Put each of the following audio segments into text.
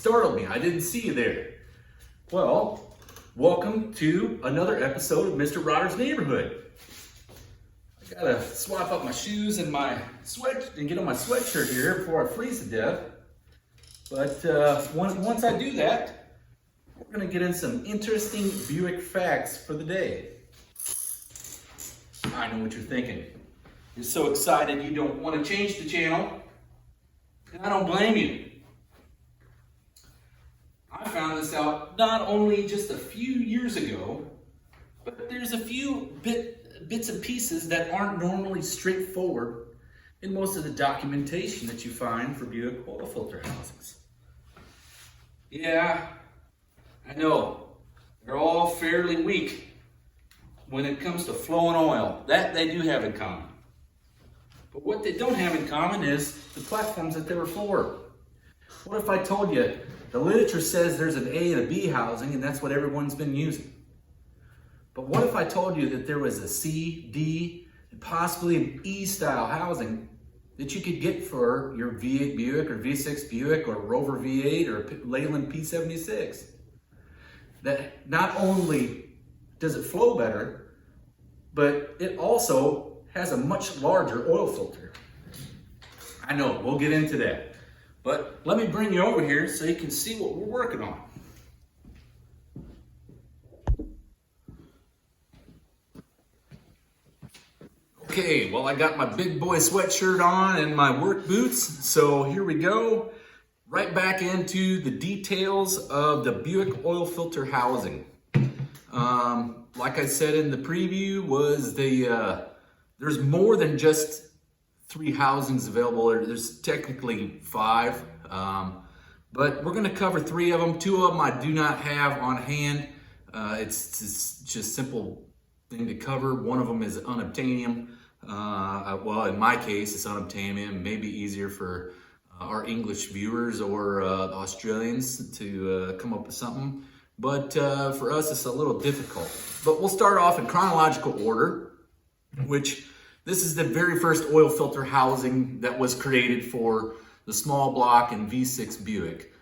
startled me. I didn't see you there. Well, welcome to another episode of Mr. Rodder's Neighborhood. I gotta swap up my shoes and my sweat and get on my sweatshirt here before I freeze to death. But once I do that, we're gonna get in some interesting Buick facts for the day. I know what you're thinking. You're so excited you don't want to change the channel, and I don't blame you. I found this out not only just a few years ago, but there's a few bits and pieces that aren't normally straightforward in most of the documentation that you find for Buick oil filter housings. Yeah, I know, they're all fairly weak when it comes to flowing oil. That they do have in common. But what they don't have in common is the platforms that they were for. What if I told you the literature says there's an A and a B housing and that's what everyone's been using? But what if I told you that there was a C, D, and possibly an E style housing that you could get for your V8 Buick or V6 Buick or Rover V8 or Leyland P76? That not only does it flow better, but it also has a much larger oil filter. I know, we'll get into that. But let me bring you over here so you can see what we're working on. Okay, well, I got my big boy sweatshirt on and my work boots. So here we go. Right back into the details of the Buick oil filter housing. Like I said in the preview, there's more than just 3 housings available. There's technically 5, but we're going to cover 3 of them. 2 of them I do not have on hand. It's just simple thing to cover. One of them is unobtainium. Well, in my case, it's unobtainium. Maybe easier for our English viewers or the Australians to come up with something. But for us, it's a little difficult. But we'll start off in chronological order, which this is the very first oil filter housing that was created for the small block and V6 Buick.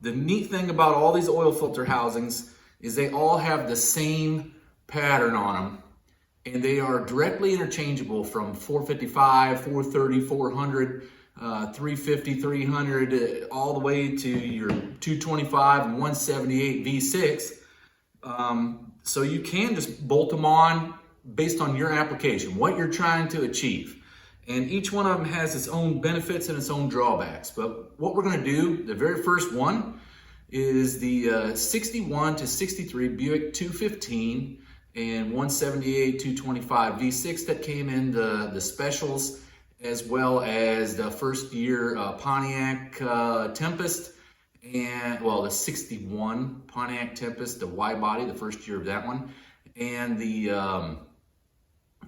The neat thing about all these oil filter housings is they all have the same pattern on them, and they are directly interchangeable from 455, 430, 400, 350, 300, all the way to your 225 and 178 V6. So you can just bolt them on based on your application, what you're trying to achieve. And each one of them has its own benefits and its own drawbacks. But what we're going to do, the very first one is the 61 to 63 Buick 215 and 178 225 V6 that came in the specials, as well as the first year Pontiac Tempest, and well, the 61 Pontiac Tempest, the wide body, the first year of that one, and the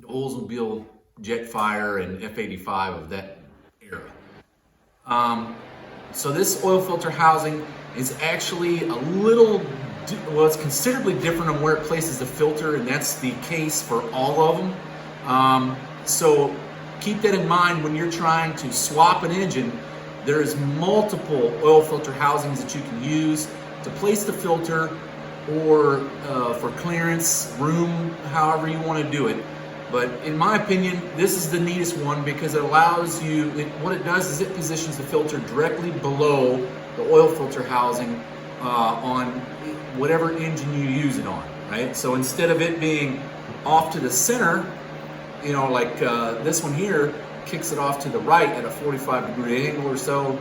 Oldsmobile Jetfire and F85 of that era. So this oil filter housing is actually a little, well, it's considerably different on where it places the filter, and that's the case for all of them. So keep that in mind when you're trying to swap an engine. There's multiple oil filter housings that you can use to place the filter or for clearance, room, however you want to do it. But in my opinion, this is the neatest one because it allows you, what it does is it positions the filter directly below the oil filter housing on whatever engine you use it on, right? So instead of it being off to the center, you know, like this one here kicks it off to the right at a 45-degree angle or so.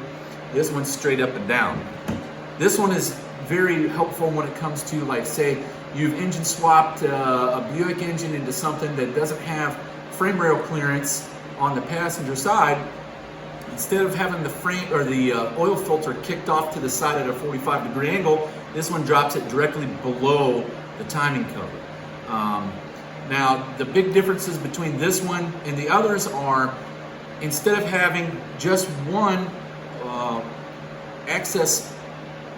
This one's straight up and down. This one is very helpful when it comes to, like, say you've engine swapped a Buick engine into something that doesn't have frame rail clearance on the passenger side. Instead of having the frame or the oil filter kicked off to the side at a 45-degree angle, this one drops it directly below the timing cover. Now, the big differences between this one and the others are, instead of having just one access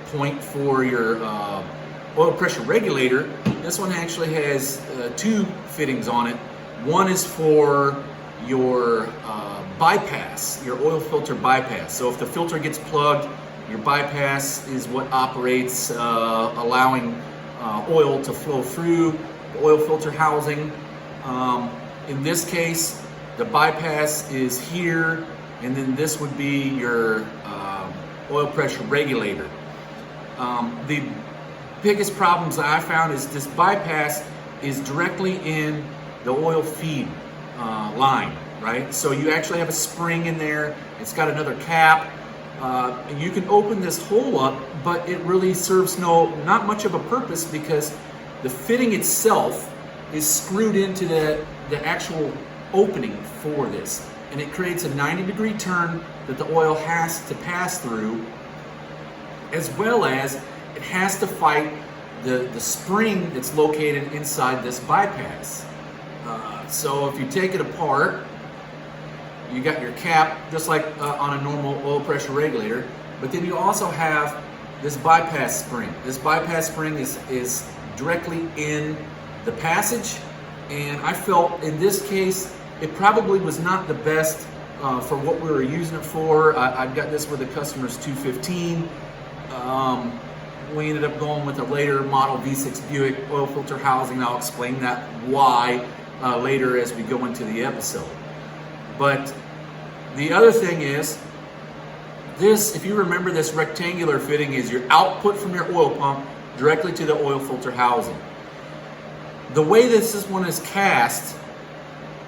point for your oil pressure regulator, this one actually has 2 fittings on it. One is for your bypass, your oil filter bypass. So if the filter gets plugged Your bypass is what operates, allowing oil to flow through the oil filter housing. In this case, the bypass is here, and then this would be your oil pressure regulator. The biggest problems that I found is this bypass is directly in the oil feed line, right? So you actually have a spring in there. It's got another cap. And you can open this hole up, but it really serves not much of a purpose, because the fitting itself is screwed into the actual opening for this. And it creates a 90-degree turn that the oil has to pass through, as well as it has to fight the spring that's located inside this bypass. So if you take it apart, you got your cap, just like on a normal oil pressure regulator, but then you also have this bypass spring. This bypass spring is directly in the passage, and I felt in this case it probably was not the best for what we were using it for. I've got this with a customer's 215. We ended up going with a later model V6 Buick oil filter housing. I'll explain that why later as we go into the episode. But the other thing is, this, if you remember, this rectangular fitting is your output from your oil pump directly to the oil filter housing. The way this one is cast,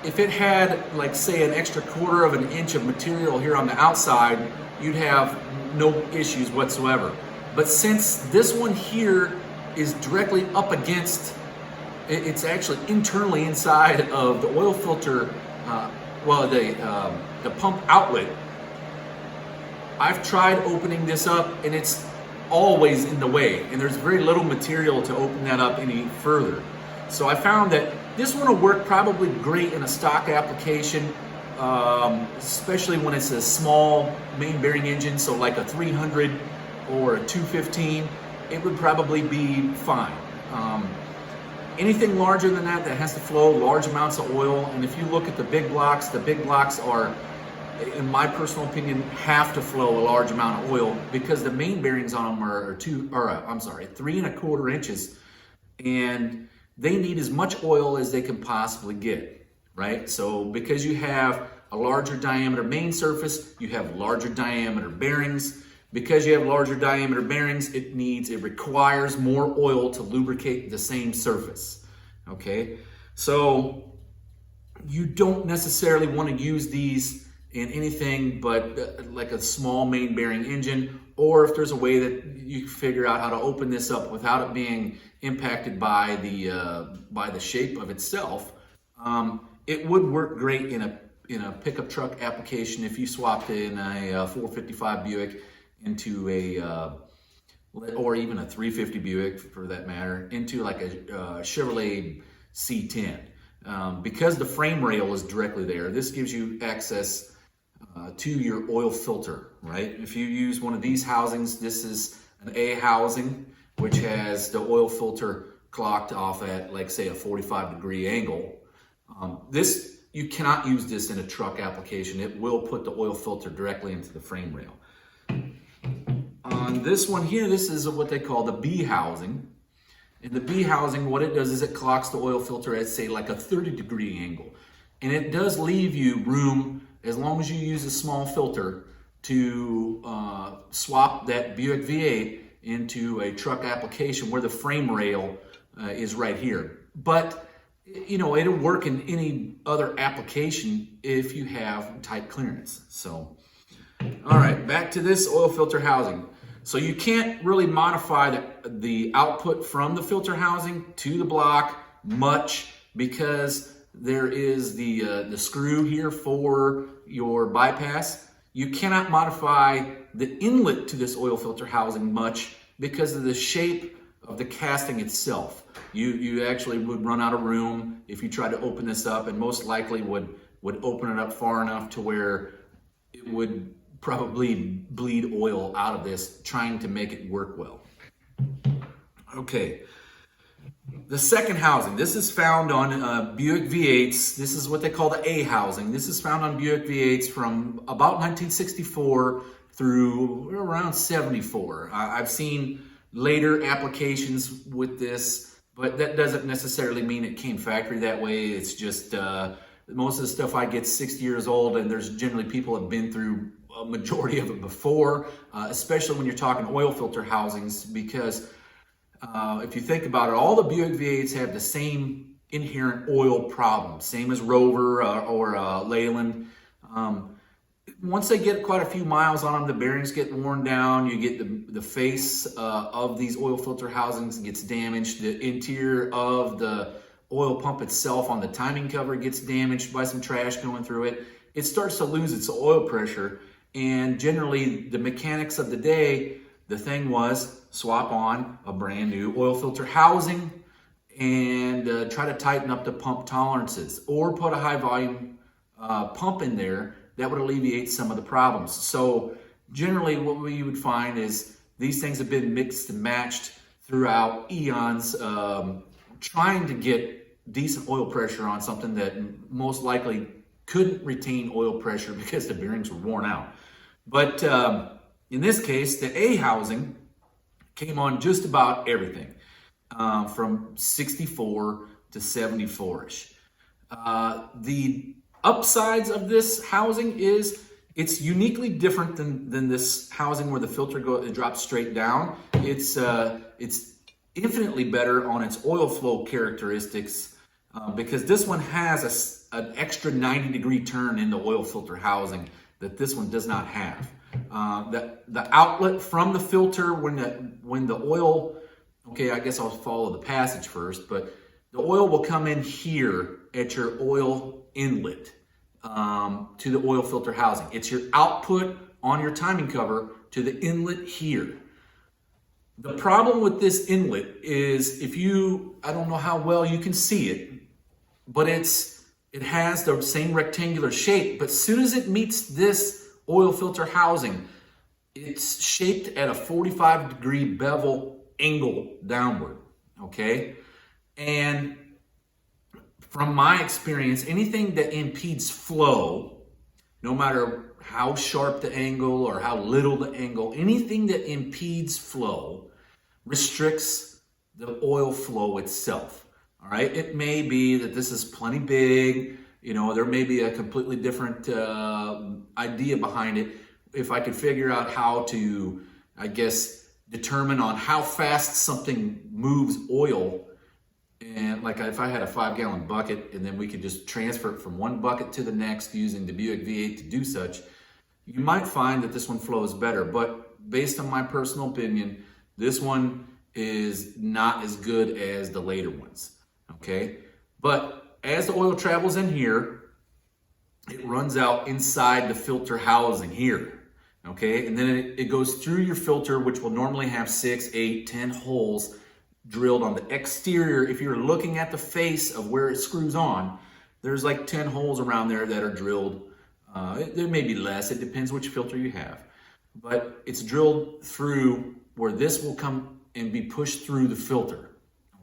if it had, like, say, an extra 1/4 of an inch of material here on the outside, you'd have no issues whatsoever. But since this one here is directly up against, it's actually internally inside of the oil filter, the pump outlet, I've tried opening this up and it's always in the way, and there's very little material to open that up any further. So I found that this one will work probably great in a stock application, especially when it's a small main bearing engine, so like a 300 or a 215, it would probably be fine. Anything larger than that has to flow large amounts of oil, and if you look at the big blocks are, in my personal opinion, have to flow a large amount of oil, because the main bearings on them are 3 1/4 inches, and they need as much oil as they can possibly get, right? So because you have a larger diameter main surface, you have larger diameter bearings. Because you have larger diameter bearings, it requires more oil to lubricate the same surface, okay? So you don't necessarily want to use these in anything but like a small main bearing engine, or if there's a way that you figure out how to open this up without it being impacted by the shape of itself, it would work great in a pickup truck application if you swapped in a 455 Buick into or even a 350 Buick for that matter, into like a Chevrolet C10. Because the frame rail is directly there, this gives you access to your oil filter, right? If you use one of these housings, this is an A housing, which has the oil filter clocked off at, like, say, a 45-degree angle. You cannot use this in a truck application. It will put the oil filter directly into the frame rail. On this one here, this is what they call the B housing. In the B housing, what it does is it clocks the oil filter at, say, like a 30-degree angle. And it does leave you room, as long as you use a small filter, to swap that Buick V8 into a truck application where the frame rail is right here. But, you know, it'll work in any other application if you have tight clearance. So, all right, back to this oil filter housing. So you can't really modify the output from the filter housing to the block much, because there is the screw here for your bypass. You cannot modify the inlet to this oil filter housing much because of the shape of the casting itself. You actually would run out of room if you tried to open this up, and most likely would open it up far enough to where it would probably bleed oil out of this trying to make it work well. Okay, the second housing, this is found on Buick V8s. This is what they call the A housing. This is found on Buick V8s from about 1964 through around 74. I've seen later applications with this, but that doesn't necessarily mean it came factory that way. It's just most of the stuff I get 60 years old, and there's generally people have been through a majority of it before, especially when you're talking oil filter housings, because if you think about it, all the Buick V8s have the same inherent oil problem, same as Rover or Leyland. Once they get quite a few miles on them, the bearings get worn down. You get the face of these oil filter housings gets damaged. The interior of the oil pump itself on the timing cover gets damaged by some trash going through it. It starts to lose its oil pressure, and generally the mechanics of the day, the thing was swap on a brand new oil filter housing and try to tighten up the pump tolerances, or put a high volume pump in there that would alleviate some of the problems. So generally what we would find is these things have been mixed and matched throughout eons, trying to get decent oil pressure on something that most likely couldn't retain oil pressure because the bearings were worn out. But in this case, the A housing came on just about everything, from 64 to 74-ish. The upsides of this housing is it's uniquely different than this housing where the filter drops straight down. It's infinitely better on its oil flow characteristics, because this one has an extra 90-degree turn in the oil filter housing that this one does not have. The outlet from the filter when the oil, okay, I guess I'll follow the passage first, but the oil will come in here at your oil inlet to the oil filter housing. It's your output on your timing cover to the inlet here. The problem with this inlet is I don't know how well you can see it, but it has the same rectangular shape, but as soon as it meets this oil filter housing, it's shaped at a 45-degree bevel angle downward, okay? And from my experience, anything that impedes flow, no matter how sharp the angle or how little the angle, anything that impedes flow restricts the oil flow itself. All right, it may be that this is plenty big, there may be a completely different idea behind it. If I could figure out how to, I guess, determine on how fast something moves oil, and like if I had a 5-gallon bucket and then we could just transfer it from one bucket to the next using the Buick V8 to do such, you might find that this one flows better. But based on my personal opinion, this one is not as good as the later ones. Okay, but as the oil travels in here, it runs out inside the filter housing here. Okay, and then it goes through your filter, which will normally have 6, 8, 10 holes drilled on the exterior. If you're looking at the face of where it screws on, there's like 10 holes around there that are drilled. There may be less, it depends which filter you have, but it's drilled through where this will come and be pushed through the filter.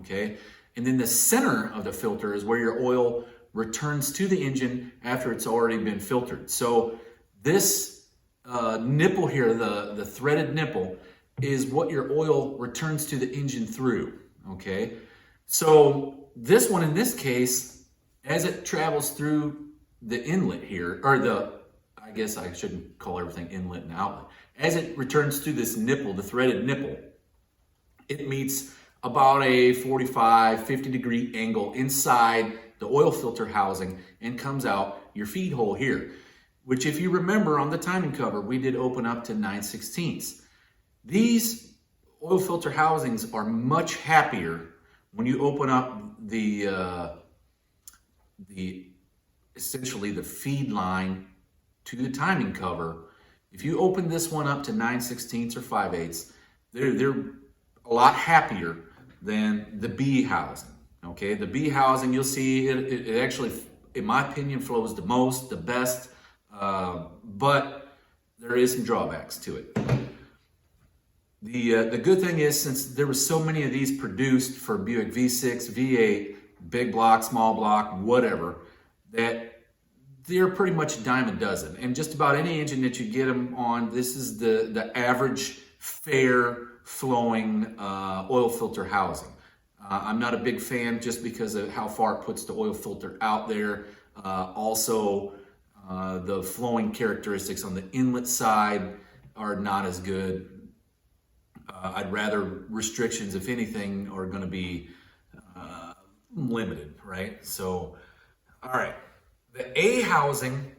Okay. And then the center of the filter is where your oil returns to the engine after it's already been filtered. So this nipple here, the threaded nipple, is what your oil returns to the engine through, okay? So this one, in this case, as it travels through the inlet here, or I guess I shouldn't call everything inlet and outlet. As it returns to this nipple, the threaded nipple, it meets about a 45, 50-degree angle inside the oil filter housing and comes out your feed hole here, which if you remember on the timing cover, we did open up to 9/16. These oil filter housings are much happier when you open up essentially the feed line to the timing cover. If you open this one up to 9/16 or 5/8, they're a lot happier than the B housing. Okay, the B housing, you'll see it actually, in my opinion, flows the most, the best, but there is some drawbacks to it. The good thing is, since there were so many of these produced for Buick V6, V8, big block, small block, whatever, that they're pretty much a dime a dozen. And just about any engine that you get them on, this is the average fair flowing oil filter housing. I'm not a big fan just because of how far it puts the oil filter out there. Also, the flowing characteristics on the inlet side are not as good. I'd rather restrictions, if anything, are going to be limited, right? So, all right. The A housing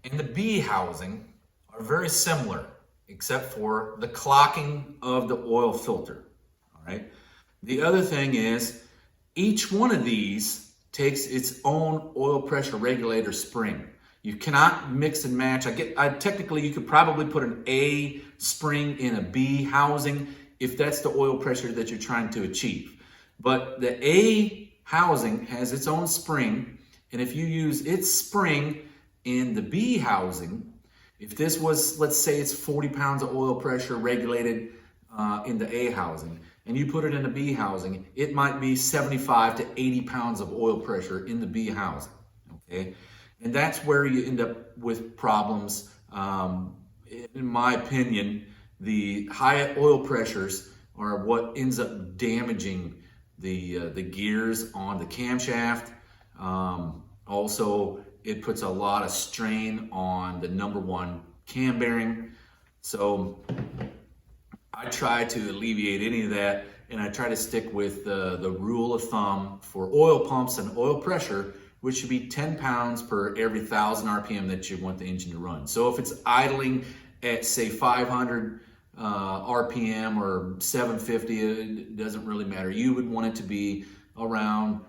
and the B housing are very similar, except for the clocking of the oil filter, all right? The other thing is, each one of these takes its own oil pressure regulator spring. You cannot mix and match. Technically, you could probably put an A spring in a B housing if that's the oil pressure that you're trying to achieve. But the A housing has its own spring, and if you use its spring in the B housing, if this was, let's say it's 40 pounds of oil pressure regulated in the A housing, and you put it in the B housing, it might be 75 to 80 pounds of oil pressure in the B housing, okay? And that's where you end up with problems. In my opinion, the high oil pressures are what ends up damaging the gears on the camshaft. Also, it puts a lot of strain on the number one cam bearing. So I try to alleviate any of that, and I try to stick with the rule of thumb for oil pumps and oil pressure, which should be 10 pounds per every 1,000 RPM that you want the engine to run. So if it's idling at, say, 500 RPM or 750, it doesn't really matter. You would want it to be around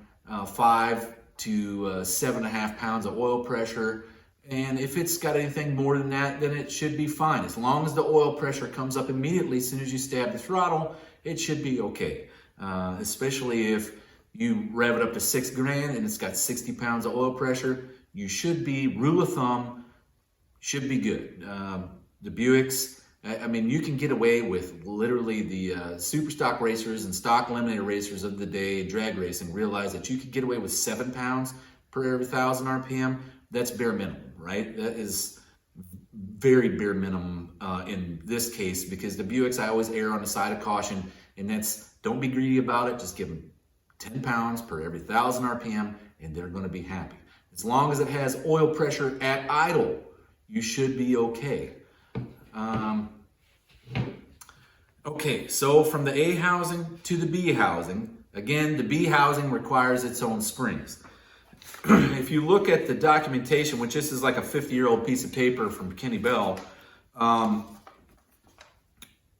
5 to 7.5 pounds of oil pressure. And if it's got anything more than that, then it should be fine. As long as the oil pressure comes up immediately as soon as you stab the throttle, it should be okay. Especially if you rev it up to 6 grand and it's got 60 pounds of oil pressure, you should be, rule of thumb, should be good. The Buicks, I mean, you can get away with literally the super stock racers and stock eliminator racers of the day, drag racing, realize that you could get away with 7 pounds per every 1,000 RPM. That's bare minimum, right? That is very bare minimum in this case, because the Buicks, I always err on the side of caution, and that's, don't be greedy about it. Just give them 10 pounds per every 1,000 RPM, and they're going to be happy. As long as it has oil pressure at idle, you should be okay. Okay, so from the A housing to the B housing, again, the B housing requires its own springs. If you look at the documentation, which this is like a 50-year-old piece of paper from Kenny Bell,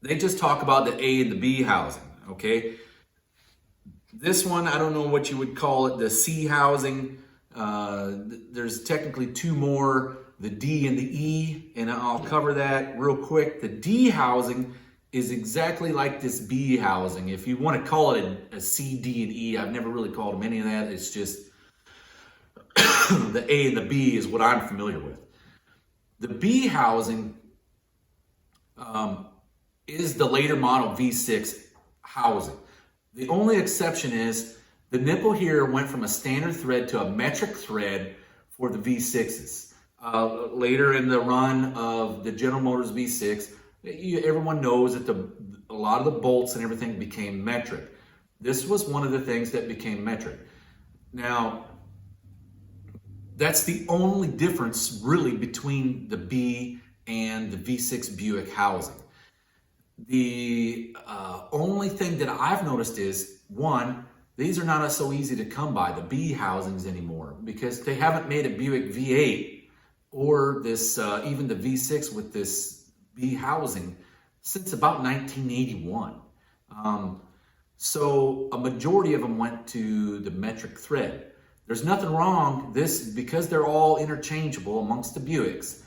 they just talk about the A and the B housing, okay? This one, I don't know what you would call it, the C housing. There's technically two more, the D and the E, and I'll cover that real quick. The D housing is exactly like this B housing. If you want to call it a C, D, and E, I've never really called them any of that. It's just the A and the B is what I'm familiar with. The B housing is the later model V6 housing. The only exception is the nipple here went from a standard thread to a metric thread for the V6s. Later in the run of the General Motors V6, everyone knows that a lot of the bolts and everything became metric. This was one of the things that became metric. Now, that's the only difference really between the B and the V6 Buick housing. The only thing that I've noticed is, one, these are not so easy to come by, the B housings anymore, because they haven't made a Buick V8 or this even the V6 with this B housing since about 1981. So a majority of them went to the metric thread. There's nothing wrong, because they're all interchangeable amongst the Buicks.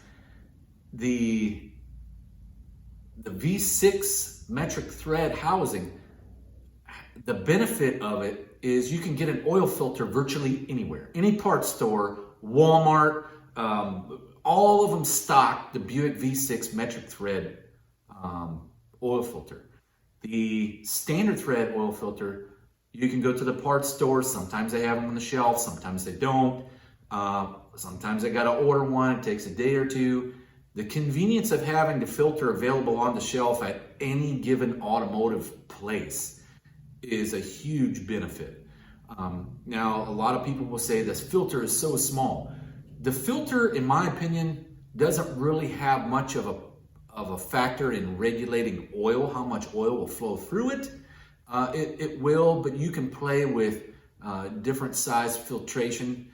The V6 metric thread housing, the benefit of it is you can get an oil filter virtually anywhere. Any parts store, Walmart, all of them stock the Buick V6 metric thread oil filter. The standard thread oil filter, you can go to the parts store. Sometimes they have them on the shelf, sometimes they don't. Sometimes I gotta order one, it takes a day or two. The convenience of having the filter available on the shelf at any given automotive place is a huge benefit. Now, a lot of people will say this filter is so small. The filter, in my opinion, doesn't really have much of a factor in regulating oil, how much oil will flow through it. It will, but you can play with different size filtration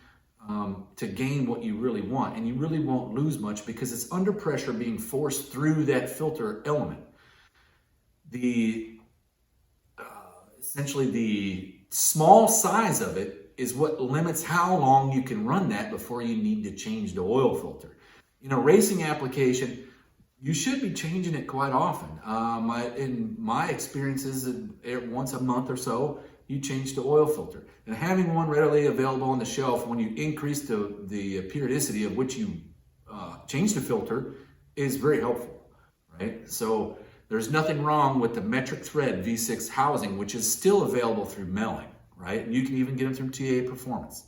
to gain what you really want, and you really won't lose much because it's under pressure being forced through that filter element. Essentially the small size of it is what limits how long you can run that before you need to change the oil filter. In a racing application, you should be changing it quite often. In my experiences, once a month or so, you change the oil filter. And having one readily available on the shelf when you increase the periodicity of which you change the filter is very helpful, right? So there's nothing wrong with the metric thread V6 housing, which is still available through Melling, right? You can even get them through TA Performance.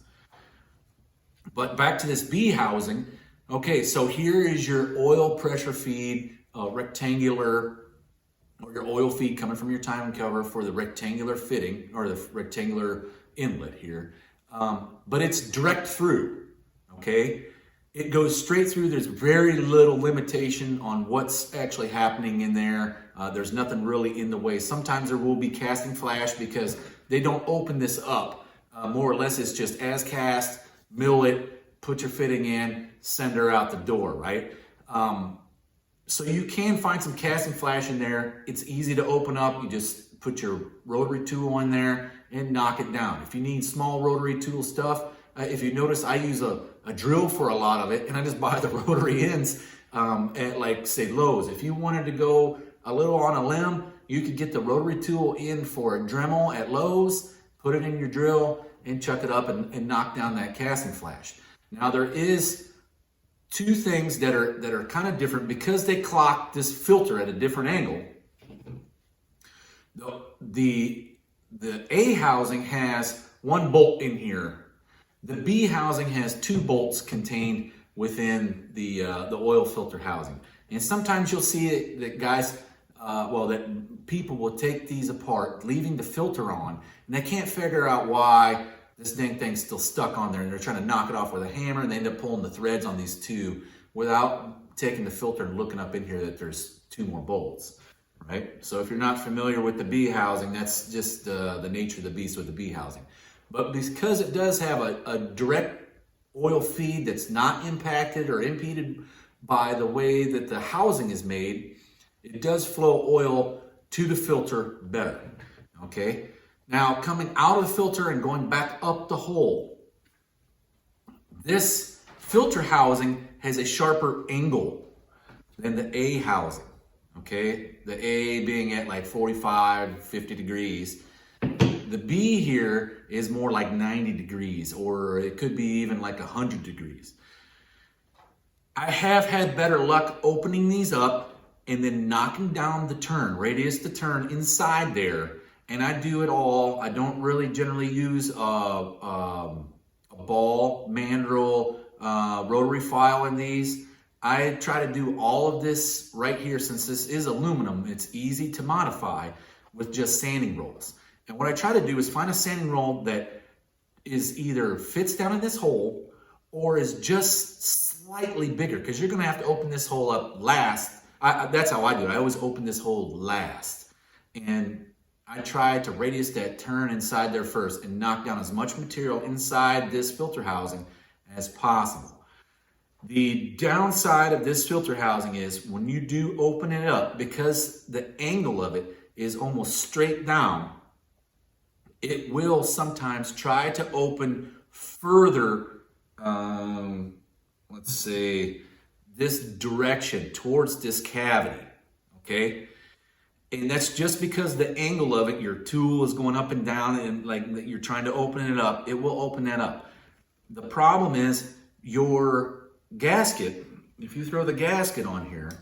But back to this B housing. Okay, so here is your oil pressure feed, rectangular, or your oil feed coming from your timing cover for the rectangular fitting, or the rectangular inlet here. But it's direct through, okay? It goes straight through. There's very little limitation on what's actually happening in there. There's nothing really in the way. Sometimes there will be casting flash because they don't open this up. More or less, it's just as cast, mill it, put your fitting in, send her out the door, right? So you can find some casting flash in there. It's easy to open up. You just put your rotary tool in there and knock it down. If you need small rotary tool stuff, if you notice, I use a drill for a lot of it, and I just buy the rotary ends at, like, say, Lowe's. If you wanted to go a little on a limb, you could get the rotary tool in for a Dremel at Lowe's, put it in your drill, and chuck it up and knock down that casting flash. Now, there is two things that are kind of different because they clock this filter at a different angle. The A housing has one bolt in here. The B housing has two bolts contained within the oil filter housing. And sometimes you'll see it, that guys, that people will take these apart, leaving the filter on, and they can't figure out why this dang thing's still stuck on there, and they're trying to knock it off with a hammer, and they end up pulling the threads on these two without taking the filter and looking up in here that there's two more bolts, right? So if you're not familiar with the B housing, that's just the nature of the beast with the B housing. But because it does have a direct oil feed that's not impacted or impeded by the way that the housing is made, it does flow oil to the filter better, okay? Now, coming out of the filter and going back up the hole, this filter housing has a sharper angle than the A housing, okay? The A being at like 45, 50 degrees. The B here is more like 90 degrees, or it could be even like 100 degrees. I have had better luck opening these up and then knocking down the turn, radius to turn inside there. And I do it all. I don't really generally use a ball, mandrel, rotary file in these. I try to do all of this right here. Since this is aluminum, it's easy to modify with just sanding rolls. And what I try to do is find a sanding roll that is either fits down in this hole or is just slightly bigger, because you're going to have to open this hole up last. That's how I do it. I always open this hole last. And I try to radius that turn inside there first and knock down as much material inside this filter housing as possible. The downside of this filter housing is when you do open it up, because the angle of it is almost straight down, it will sometimes try to open further, let's say, this direction towards this cavity, okay? And that's just because the angle of it, your tool is going up and down, and like you're trying to open it up, it will open that up. The problem is your gasket, if you throw the gasket on here,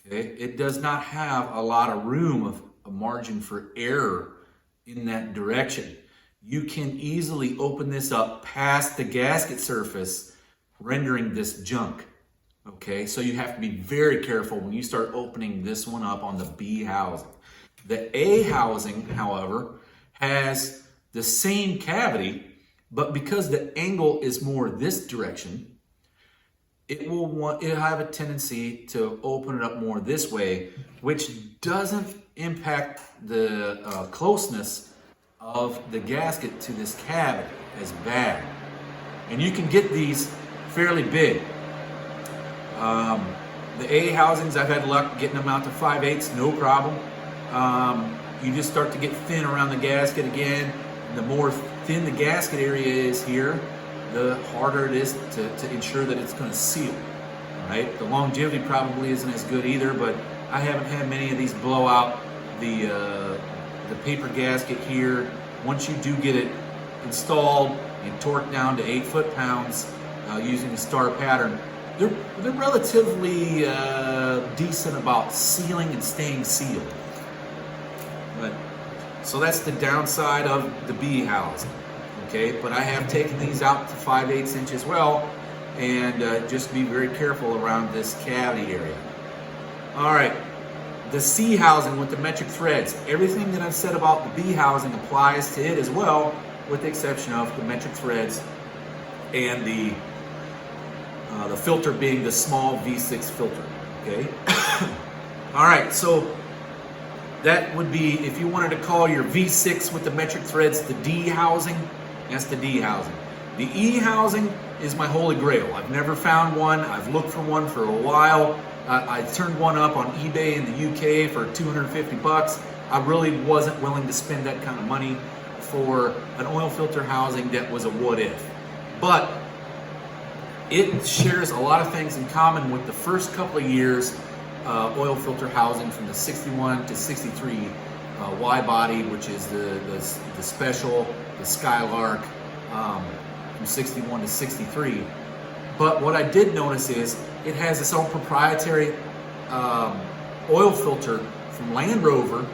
okay, it does not have a lot of room of a margin for error in that direction. you can easily open this up past the gasket surface, rendering this junk. Okay, so you have to be very careful when you start opening this one up on the B housing. The A housing, however, has the same cavity, but because the angle is more this direction, it'll have a tendency to open it up more this way, which doesn't impact the closeness of the gasket to this cavity as bad. And you can get these fairly big. The A housings, I've had luck getting them out to 5/8, no problem. You just start to get thin around the gasket again. The more thin the gasket area is here, the harder it is to ensure that it's going to seal. Right? The longevity probably isn't as good either, but I haven't had many of these blow out. The paper gasket here, once you do get it installed and torqued down to 8 foot-pounds using the star pattern, they're relatively decent about sealing and staying sealed. But so that's the downside of the B housing. Okay, but I have taken these out to 5/8 inch as well, and just be very careful around this cavity area. All right, the C housing with the metric threads. Everything that I've said about the B housing applies to it as well, with the exception of the metric threads and the filter being the small V6 filter. Okay. All right, so that would be, if you wanted to call your V6 with the metric threads the D housing, that's the D housing. The E housing is my holy grail. I've never found one. I've looked for one for a while. I turned one up on eBay in the UK for 250 bucks. I really wasn't willing to spend that kind of money for an oil filter housing that was a what if. But it shares a lot of things in common with the first couple of years oil filter housing from the 61 to 63 wide body, which is the special, the Skylark from 61 to 63. But what I did notice is it has its own proprietary oil filter from Land Rover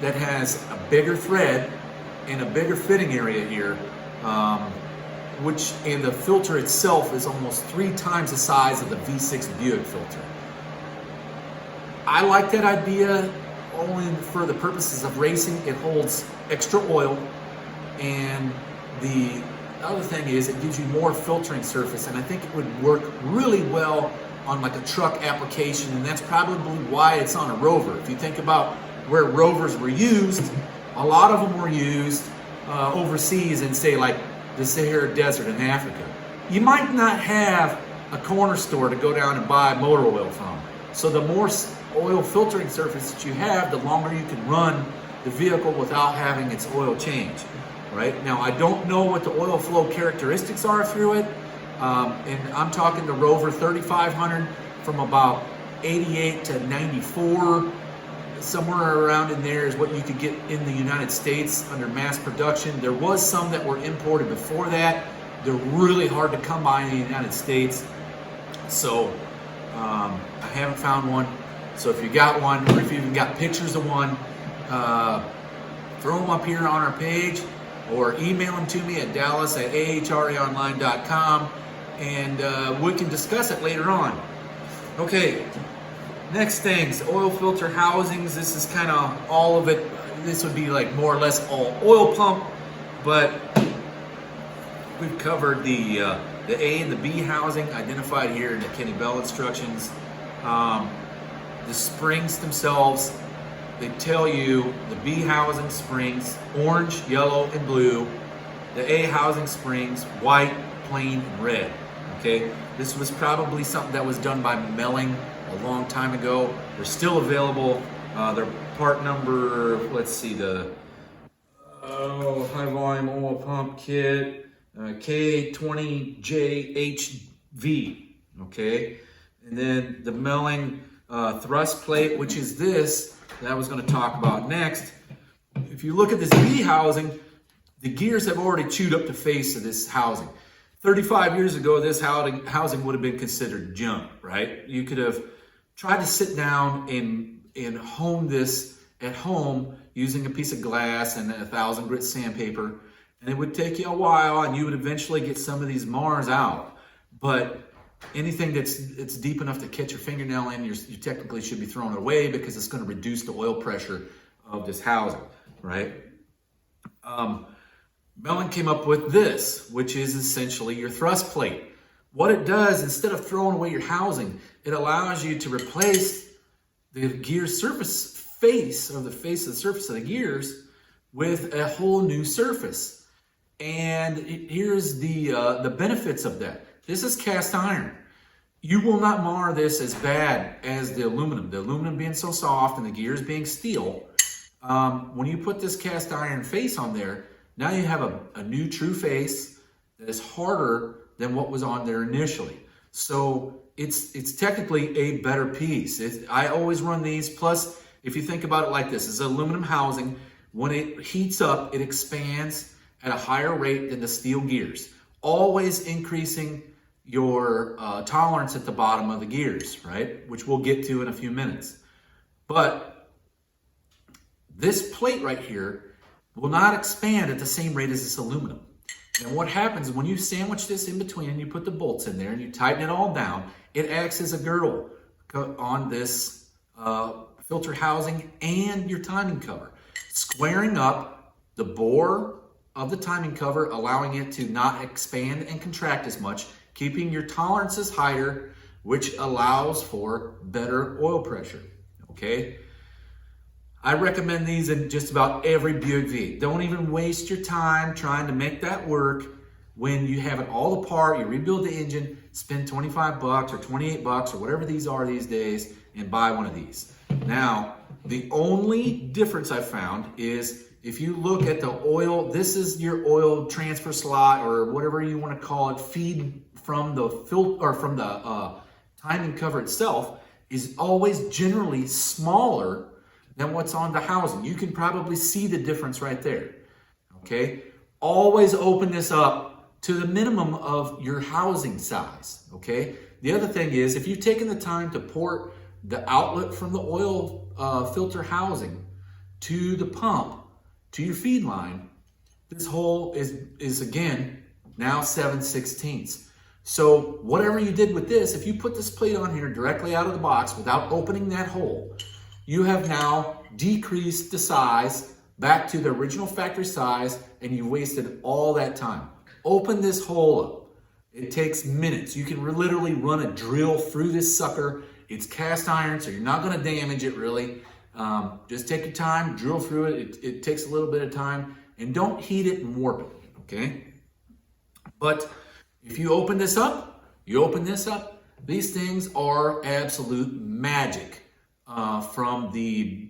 that has a bigger thread and a bigger fitting area here, and the filter itself is almost 3 times the size of the V6 Buick filter. I like that idea only for the purposes of racing. It holds extra oil, and the other thing is it gives you more filtering surface, and I think it would work really well on like a truck application, and that's probably why it's on a Rover. If you think about where Rovers were used, a lot of them were used overseas in, say, like the Sahara Desert in Africa. You might not have a corner store to go down and buy motor oil from. So the more oil filtering surface that you have, the longer you can run the vehicle without having its oil changed. Right? Now, I don't know what the oil flow characteristics are through it, and I'm talking the Rover 3500 from about 88 to 94, somewhere around in there is what you could get in the United States under mass production. There was some that were imported before that. They're really hard to come by in the United States, so I haven't found one. So if you got one, or if you even got pictures of one, throw them up here on our page, or email them to me at dallas@ahraonline.com, and we can discuss it later on. Okay, next things, oil filter housings. This is kind of all of it. This would be like more or less all oil pump, but we've covered the A and the B housing identified here in the Kenny Bell instructions. The springs themselves, they tell you the B housing springs, orange, yellow, and blue. The A housing springs, white, plain, and red. Okay, this was probably something that was done by Melling a long time ago. They're still available. They're part number, let's see, the high volume oil pump kit, K20JHV. Okay, and then the Melling thrust plate, which is this that I was going to talk about next. If you look at this B housing, the gears have already chewed up the face of this housing. 35 years ago, this housing would have been considered junk, right? You could have tried to sit down and hone this at home using a piece of glass and 1,000 grit sandpaper, And it would take you a while, and you would eventually get some of these Mars out. But anything that's deep enough to catch your fingernail in, you technically should be throwing it away, because it's going to reduce the oil pressure of this housing, right? Mellon came up with this, which is essentially your thrust plate. What it does, instead of throwing away your housing, it allows you to replace the gear surface face, or the face of the surface of the gears, with a whole new surface. And here's the benefits of that. This is cast iron. You will not mar this as bad as the aluminum. The aluminum being so soft and the gears being steel. When you put this cast iron face on there, now you have a new true face that is harder than what was on there initially. So it's technically a better piece. I always run these. Plus, if you think about it like this, it's aluminum housing. When it heats up, it expands at a higher rate than the steel gears, always increasing your tolerance at the bottom of the gears, right? Which we'll get to in a few minutes. But this plate right here will not expand at the same rate as this aluminum. And what happens when you sandwich this in between and you put the bolts in there and you tighten it all down, it acts as a girdle on this filter housing and your timing cover, squaring up the bore of the timing cover, allowing it to not expand and contract as much, keeping your tolerances higher, which allows for better oil pressure, okay? I recommend these in just about every Buick V. Don't even waste your time trying to make that work when you have it all apart. You rebuild the engine, spend 25 bucks or 28 bucks or whatever these are these days, and buy one of these. Now, the only difference I found is if you look at the oil, this is your oil transfer slot or whatever you want to call it, feed from the filter or from the timing cover itself is always generally smaller than what's on the housing. You can probably see the difference right there, okay? Always open this up to the minimum of your housing size, okay? The other thing is, if you've taken the time to port the outlet from the oil filter housing to the pump, to your feed line, this hole is again, now 7/16. So whatever you did with this, if you put this plate on here directly out of the box without opening that hole, you have now decreased the size back to the original factory size, and you wasted all that time. Open this hole up. It takes minutes. You can literally run a drill through this sucker. It's cast iron, so you're not going to damage it really. Just take your time, drill through it. It takes a little bit of time, and don't heat it and warp it, okay? But if you open this up, these things are absolute magic. From the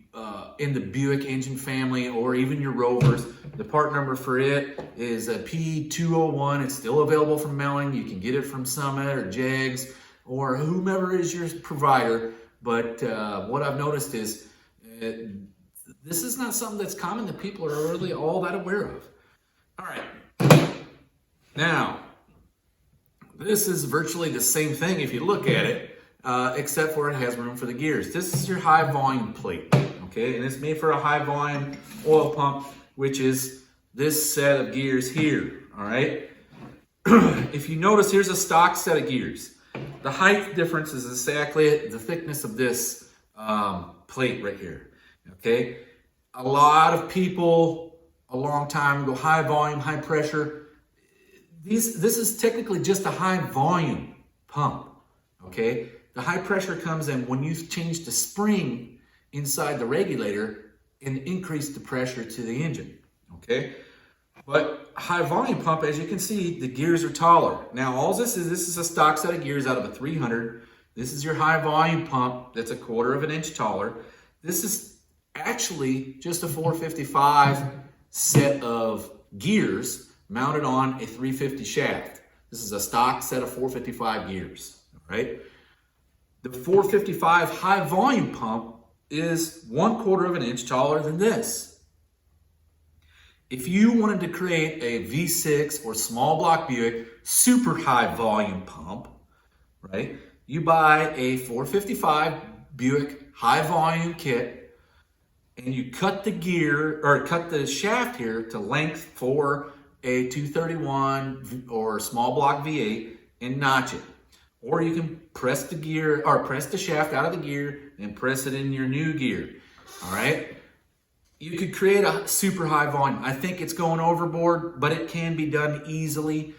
in the Buick engine family, or even your Rovers. The part number for it is a P201. It's still available from Mellon. You can get it from Summit or Jegs or whomever is your provider. But what I've noticed is this is not something that's common that people are really all that aware of. All right. Now, this is virtually the same thing if you look at it. Except for it has room for the gears. This is your high volume plate, okay? And it's made for a high volume oil pump, which is this set of gears here, all right? If you notice, here's a stock set of gears. The height difference is exactly the thickness of this plate right here, okay? A lot of people a long time ago, high volume, high pressure. This is technically just a high volume pump, okay? The high pressure comes in when you change the spring inside the regulator and increase the pressure to the engine, okay? But high volume pump, as you can see, the gears are taller. Now, all this is a stock set of gears out of a 300. This is your high volume pump that's a 1/4 of an inch taller. This is actually just a 455 set of gears mounted on a 350 shaft. This is a stock set of 455 gears, all right? The 455 high volume pump is 1/4 of an inch taller than this. If you wanted to create a V6 or small block Buick super high volume pump, right? You buy a 455 Buick high volume kit and you cut the gear or cut the shaft here to length for a 231 or small block V8 and notch it. Or you can press the gear or press the shaft out of the gear and press it in your new gear. All right. You could create a super high volume. I think it's going overboard, but it can be done easily.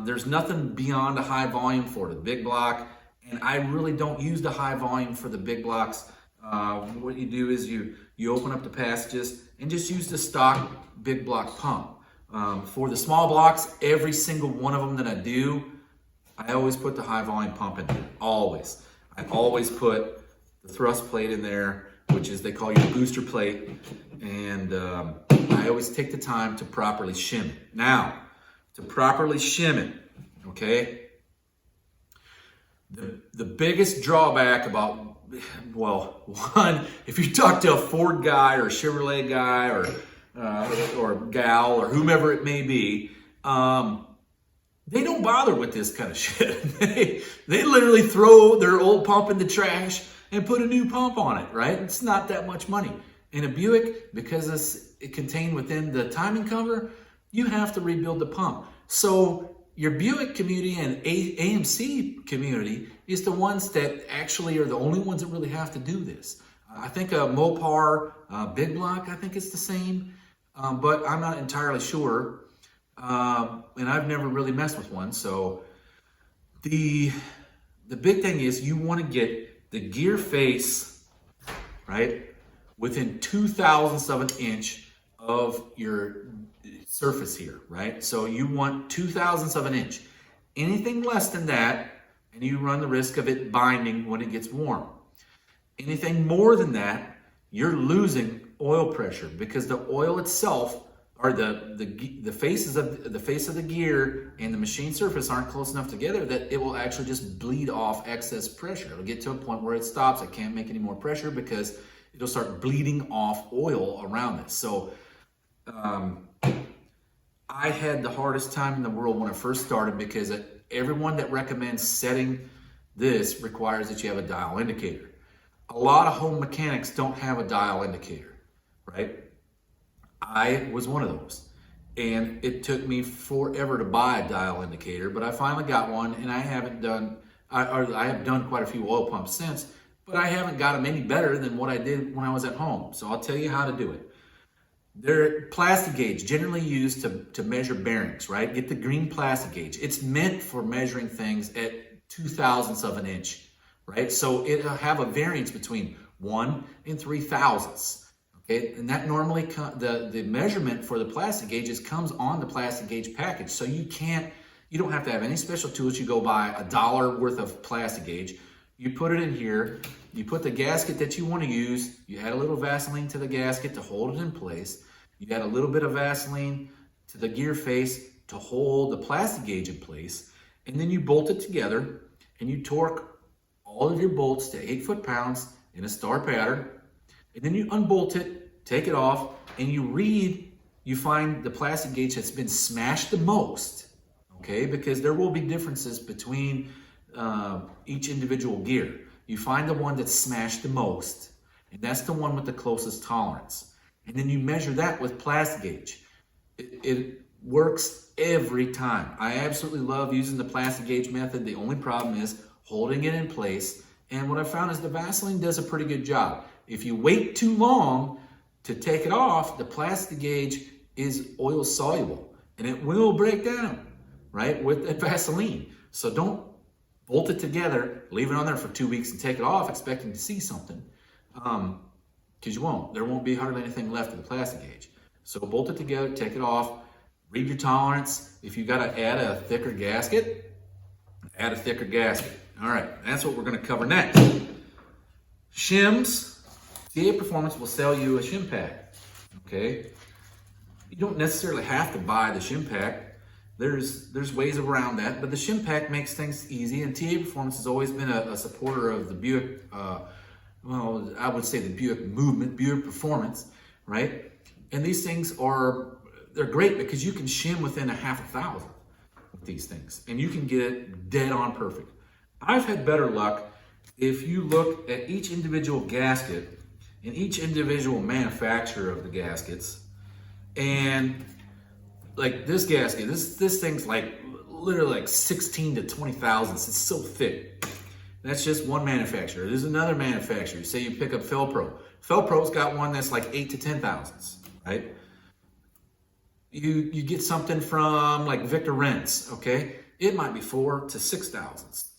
There's nothing beyond a high volume for the big block. And I really don't use the high volume for the big blocks. What you do is you open up the passages and just use the stock big block pump. For the small blocks, every single one of them that I do, I always put the high volume pump in there, always. I always put the thrust plate in there, which is they call your booster plate. And I always take the time to properly shim it. Now, to properly shim it, okay? The biggest drawback about, well, one, if you talk to a Ford guy or a Chevrolet guy or gal or whomever it may be, they don't bother with this kind of shit. They literally throw their old pump in the trash and put a new pump on it, right? It's not that much money. In a Buick, because it's contained within the timing cover, you have to rebuild the pump. So your Buick community and AMC community is the ones that actually are the only ones that really have to do this. I think a Mopar big block, I think it's the same, but I'm not entirely sure. And I've never really messed with one. So the big thing is you want to get the gear face, right, within 2/1000ths of an inch of your surface here, right? So you want 2/1000ths of an inch. Anything less than that, and you run the risk of it binding when it gets warm. Anything more than that, you're losing oil pressure because the oil itself, or the face of the gear and the machine surface aren't close enough together that it will actually just bleed off excess pressure. It'll get to a point where it stops. It can't make any more pressure because it'll start bleeding off oil around it. So I had the hardest time in the world when I first started because everyone that recommends setting this requires that you have a dial indicator. A lot of home mechanics don't have a dial indicator, right? I was one of those, and it took me forever to buy a dial indicator, but I finally got one, and I have done quite a few oil pumps since, but I haven't got them any better than what I did when I was at home. So I'll tell you how to do it. They're plastic gauge, generally used to measure bearings, right? Get the green plastic gauge. It's meant for measuring things at 2/1000ths of an inch, right? So it'll have a variance between 1 and 3/1000ths. Okay, and that normally the measurement for the plastic gauges comes on the plastic gauge package. So you don't have to have any special tools. You go buy $1 worth of plastic gauge. You put it in here. You put the gasket that you want to use. You add a little Vaseline to the gasket to hold it in place. You add a little bit of Vaseline to the gear face to hold the plastic gauge in place. And then you bolt it together and you torque all of your bolts to 8 foot-pounds in a star pattern. And then you unbolt it, take it off, and you find the plastic gauge that's been smashed the most, okay? Because there will be differences between each individual gear. You find the one that's smashed the most, and that's the one with the closest tolerance. And then you measure that with plastic gauge. It works every time. I absolutely love using the plastic gauge method. The only problem is holding it in place. And what I found is the Vaseline does a pretty good job. If you wait too long to take it off, the plastic gauge is oil soluble and it will break down, right, with the Vaseline. So don't bolt it together, leave it on there for 2 weeks and take it off expecting to see something, because you won't. There won't be hardly anything left of the plastic gauge. So bolt it together, take it off, read your tolerance. If you got to add a thicker gasket, add a thicker gasket. All right, that's what we're going to cover next. Shims. TA Performance will sell you a shim pack, okay? You don't necessarily have to buy the shim pack. There's ways around that, but the shim pack makes things easy, and TA Performance has always been a supporter of the Buick, well, I would say the Buick movement, Buick Performance, right? And these things they're great because you can shim within a 1/2,000 with these things, and you can get it dead on perfect. I've had better luck if you look at each individual gasket and each individual manufacturer of the gaskets, and like this gasket, this thing's like literally like 16 to 20 thousandths. It's so thick. That's just one manufacturer. There's another manufacturer. Say you pick up Felpro. Felpro's got one that's like 8 to 10 thousandths, right? You get something from like Victor Rents, okay? It might be 4 to 6 thousandths.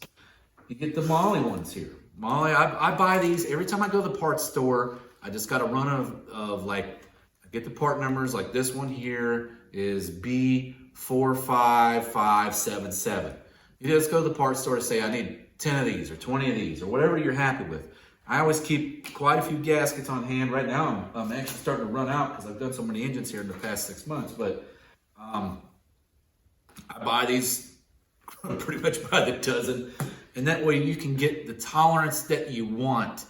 You get the Molly ones here. Molly, I buy these every time I go to the parts store. I just got a run of like, I get the part numbers, like this one here is B45577. You just go to the parts store and say, I need 10 of these or 20 of these or whatever you're happy with. I always keep quite a few gaskets on hand. Right now, I'm actually starting to run out because I've done so many engines here in the past 6 months. But I buy these pretty much by the dozen. And that way you can get the tolerance that you want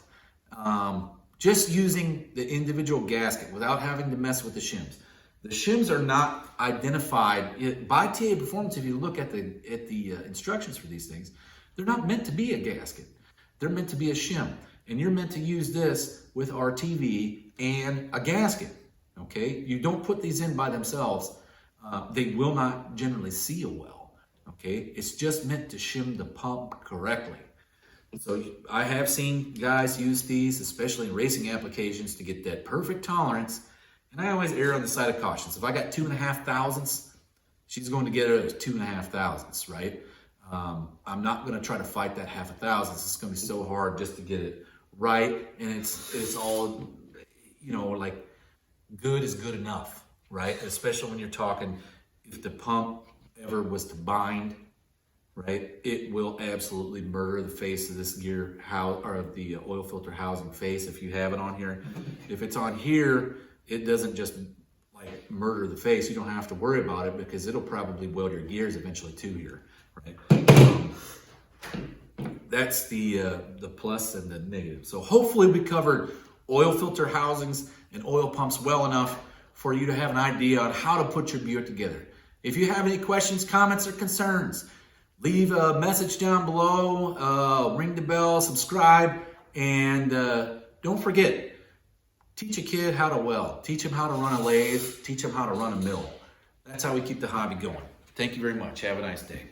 just using the individual gasket without having to mess with the shims. The shims are not identified by TA Performance. If you look at the instructions for these things, they're not meant to be a gasket. They're meant to be a shim. And you're meant to use this with RTV and a gasket, okay? You don't put these in by themselves. They will not generally seal well, okay? It's just meant to shim the pump correctly. So I have seen guys use these, especially in racing applications, to get that perfect tolerance. And I always err on the side of caution. So if I got 2.5 thousandths, she's going to get her at 2.5 thousandths, right? I'm not going to try to fight that 0.5 thousandths. It's going to be so hard just to get it right. And it's all, you know, like good is good enough, right? Especially when you're talking, if the pump ever was to bind, right, it will absolutely murder the face of this gear or the oil filter housing face if you have it on here. If it's on here, it doesn't just like murder the face. You don't have to worry about it because it'll probably weld your gears eventually too here, right? That's the plus and the negative. So hopefully we covered oil filter housings and oil pumps well enough for you to have an idea on how to put your Buick together. If you have any questions, comments, or concerns, leave a message down below, ring the bell, subscribe, and don't forget, teach a kid how to weld. Teach him how to run a lathe. Teach him how to run a mill. That's how we keep the hobby going. Thank you very much. Have a nice day.